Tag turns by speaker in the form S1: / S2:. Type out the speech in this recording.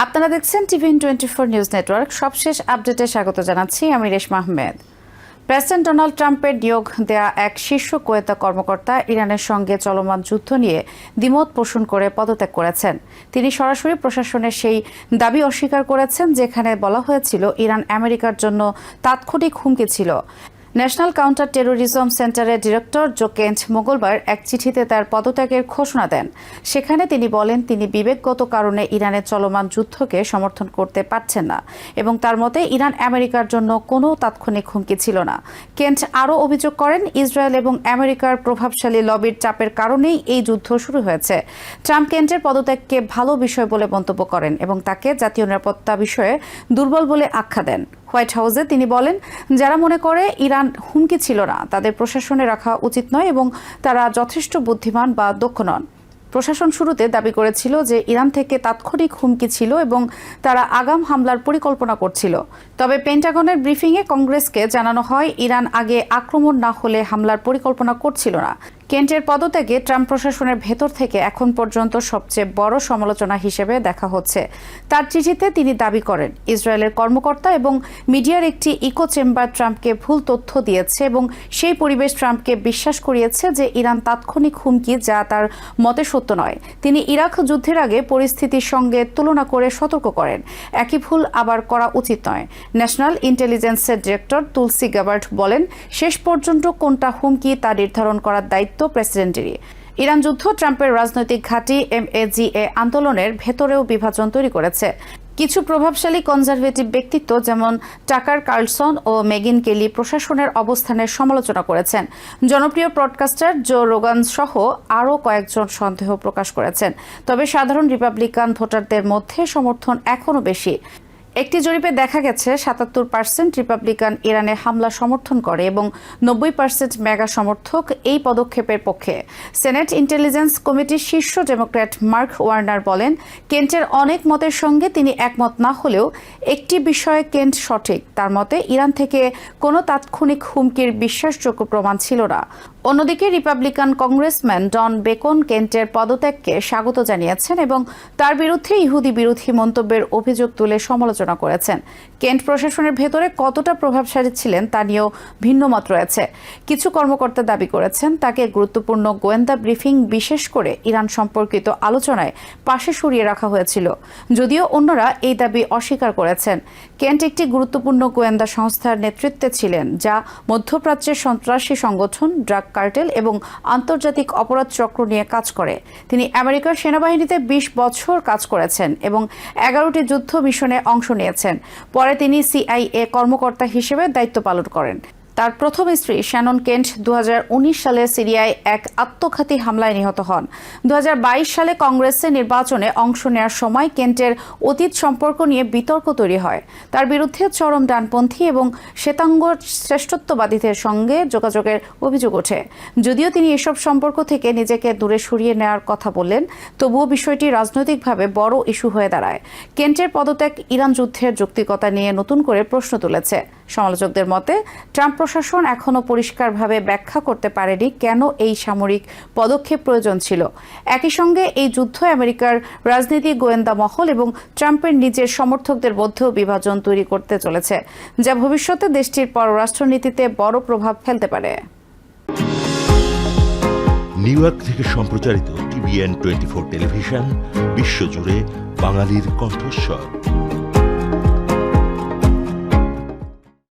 S1: আপনারা দেখছেন TVN24 news network. সবশেষ আপডেটে স্বাগত জানাচ্ছি আমি রেশমা আহমেদ। প্রেসিডেন্ট ডোনাল্ড ট্রাম্পের নিয়োগ দেয়া এক শীর্ষ গোয়েন্দা কর্মকর্তা ইরানের সঙ্গে চলমান যুদ্ধ নিয়ে দ্বিমত পোষণ করে পদত্যাগ করেছেন। তিনি সরাসরি প্রশাসনের সেই দাবি অস্বীকার করেছেন যেখানে বলা হয়েছিল ইরান আমেরিকার জন্য তাৎক্ষণিক হুমকি ছিল। ন্যাশনাল কাউন্টার টেরোরিজম সেন্টারের ডিরেক্টর জো কেন্ট মঙ্গলবার এক চিঠিতে তার পদত্যাগের ঘোষণা দেন। সেখানে তিনি বলেন তিনি বিবেকগত কারণে ইরানের চলমান যুদ্ধকে সমর্থন করতে পারছেন না এবং তার মতে ইরান আমেরিকার জন্য কোনো তাৎক্ষণিক হুমকি ছিল না। কেন্ট আরও অভিযোগ করেন ইসরায়েল এবং আমেরিকার প্রভাবশালী লবির চাপের কারণেই এই যুদ্ধ শুরু হয়েছে। ট্রাম্প কেন্টের পদত্যাগকে ভালো বিষয় বলে মন্তব্য করেন এবং তাকে জাতীয় নিরাপত্তা বিষয়ে দুর্বল বলে আখ্যা দেন। হোয়াইট হাউসে তিনি বলেন, যারা মনে করে ইরান হুমকি ছিল না তাদের প্রশাসনে রাখা উচিত নয় এবং তারা যথেষ্ট বুদ্ধিমান বা দক্ষ নন। প্রশাসন শুরুতে দাবি করেছিল যে ইরান থেকে তাৎক্ষণিক হুমকি ছিল এবং তারা আগাম হামলার পরিকল্পনা করছিল। তবে পেন্টাগনের ব্রিফিংয়ে কংগ্রেসকে জানানো হয় ইরান আগে আক্রমণ না হলে হামলার পরিকল্পনা করছিল না। কেন্টের পদত্যাগে ট্রাম্প প্রশাসনের ভেতর থেকে এখন পর্যন্ত সবচেয়ে বড় সমালোচনা হিসেবে দেখা হচ্ছে। তার চিঠিতে তিনি দাবি করেন ইসরায়েলের কর্মকর্তা এবং মিডিয়ার একটি ইকো চেম্বার ট্রাম্পকে ভুল তথ্য দিয়েছে এবং সেই পরিবেশ ট্রাম্পকে বিশ্বাস করিয়েছে যে ইরান তাৎক্ষণিক হুমকি, যা তার মতে সত্য নয়। তিনি ইরাক যুদ্ধের আগে পরিস্থিতির সঙ্গে তুলনা করে সতর্ক করেন একই ভুল আবার করা উচিত নয়। ন্যাশনাল ইন্টেলিজেন্সের ডিরেক্টর তুলসি গ্যাবার্ট বলেন, শেষ পর্যন্ত কোনটা হুমকি তা নির্ধারণ করার দায়িত্ব প্রেসিডেন্টেরই। ইরান যুদ্ধ ট্রাম্পের রাজনৈতিক ঘাঁটি MAGA আন্দোলনের ভেতরেও বিভাজন তৈরি করেছে। কিছু প্রভাবশালী কনজারভেটিভ ব্যক্তিত্ব যেমন টাকার কার্লসন ও মেগিন কেলি প্রশাসনের অবস্থানের সমালোচনা করেছেন। জনপ্রিয় ব্রডকাস্টার জো রোগান সহ আরও কয়েকজন সন্দেহ প্রকাশ করেছেন। তবে সাধারণ রিপাবলিকান ভোটারদের মধ্যে সমর্থন এখনও বেশি। একটি জরিপে দেখা গেছে ৭৭% রিপাবলিকান ইরানে হামলা সমর্থন করে এবং ৯০% মেগা সমর্থক এই পদক্ষেপের পক্ষে। সেনেট ইন্টেলিজেন্স কমিটির শীর্ষ ডেমোক্র্যাট মার্ক ওয়ার্নার বলেন, কেন্টের অনেক মতের সঙ্গে তিনি একমত না হলেও একটি বিষয়ে কেন্ট সঠিক। তার মতে ইরান থেকে কোনো তাৎক্ষণিক হুমকির বিশ্বাসযোগ্য প্রমাণ ছিল না। অন্যদিকে রিপাবলিকান কংগ্রেসম্যান ডন বেকন কেন্টের পদত্যাগকে স্বাগত জানিয়েছেন এবং তার বিরুদ্ধে ইহুদি বিরোধী মন্তব্যের অভিযোগ তুলে সমালোচনা করেছেন। কেন্ট প্রশাসনের ভেতরে কতটা প্রভাবশালী ছিলেন তা নিয়েও ভিন্ন মত রয়েছে। কিছু কর্মকর্তা দাবি করেছেন তাকে গুরুত্বপূর্ণ গোয়েন্দা ব্রিফিং, বিশেষ করে ইরান সম্পর্কিত আলোচনায় পাশে সরিয়ে রাখা হয়েছিল, যদিও অন্যরা এই দাবি অস্বীকার করেছেন। কেন্ট একটি গুরুত্বপূর্ণ গোয়েন্দা সংস্থার নেতৃত্বে ছিলেন যা মধ্যপ্রাচ্যের সন্ত্রাসী সংগঠন, ড্রাগ কার্টেল এবং আন্তর্জাতিক অপরাধ চক্র নিয়ে কাজ করে। তিনি আমেরিকার সেনাবাহিনীতে ২০ বছর কাজ করেছেন এবং ১১টি যুদ্ধ মিশনে অংশ নিয়েছেন। পরে তিনি CIA কর্মকর্তা হিসেবে দায়িত্ব পালন করেন। তার প্রথম স্ত্রী শ্যানন কেন্ট ২০১৯ সালে সিরিয়ায় এক আত্মঘাতী হামলায় নিহত হন। ২০২২ সালে কংগ্রেসের নির্বাচনে অংশ নেওয়ার সময় কেন্টের অতীত সম্পর্ক নিয়ে বিতর্ক তৈরি হয়। তার বিরুদ্ধে চরম ডানপন্থী এবং শ্বেতাঙ্গ শ্রেষ্ঠত্ববাদীদের সঙ্গে যোগাযোগের অভিযোগ ওঠে। যদিও তিনি এসব সম্পর্ক থেকে নিজেকে দূরে সরিয়ে নেওয়ার কথা বললেন, তবুও বিষয়টি রাজনৈতিকভাবে বড় ইস্যু হয়ে দাঁড়ায়। কেন্টের পদত্যাগ ইরান যুদ্ধের যৌক্তিকতা নিয়ে নতুন করে প্রশ্ন তুলেছে। সমালোচকদের মতে ট্রাম্প প্রশাসন এখনও পরিষ্কারভাবে ব্যাখ্যা করতে পারেনি কেন এই সামরিক পদক্ষেপ প্রয়োজন ছিল। একই সঙ্গে এই যুদ্ধ আমেরিকার রাজনীতি, গোয়েন্দা মহল এবং ট্রাম্পের নিজের সমর্থকদের মধ্যেও বিভাজন তৈরি করতে চলেছে, যা ভবিষ্যতে দেশটির পররাষ্ট্রনীতিতে বড় প্রভাব ফেলতে পারে।
S2: নিউ ইয়র্ক থেকে সম্প্রচারিত TVN24 টেলিভিশন বিশ্বজুড়ে বাঙালির কণ্ঠস্বর।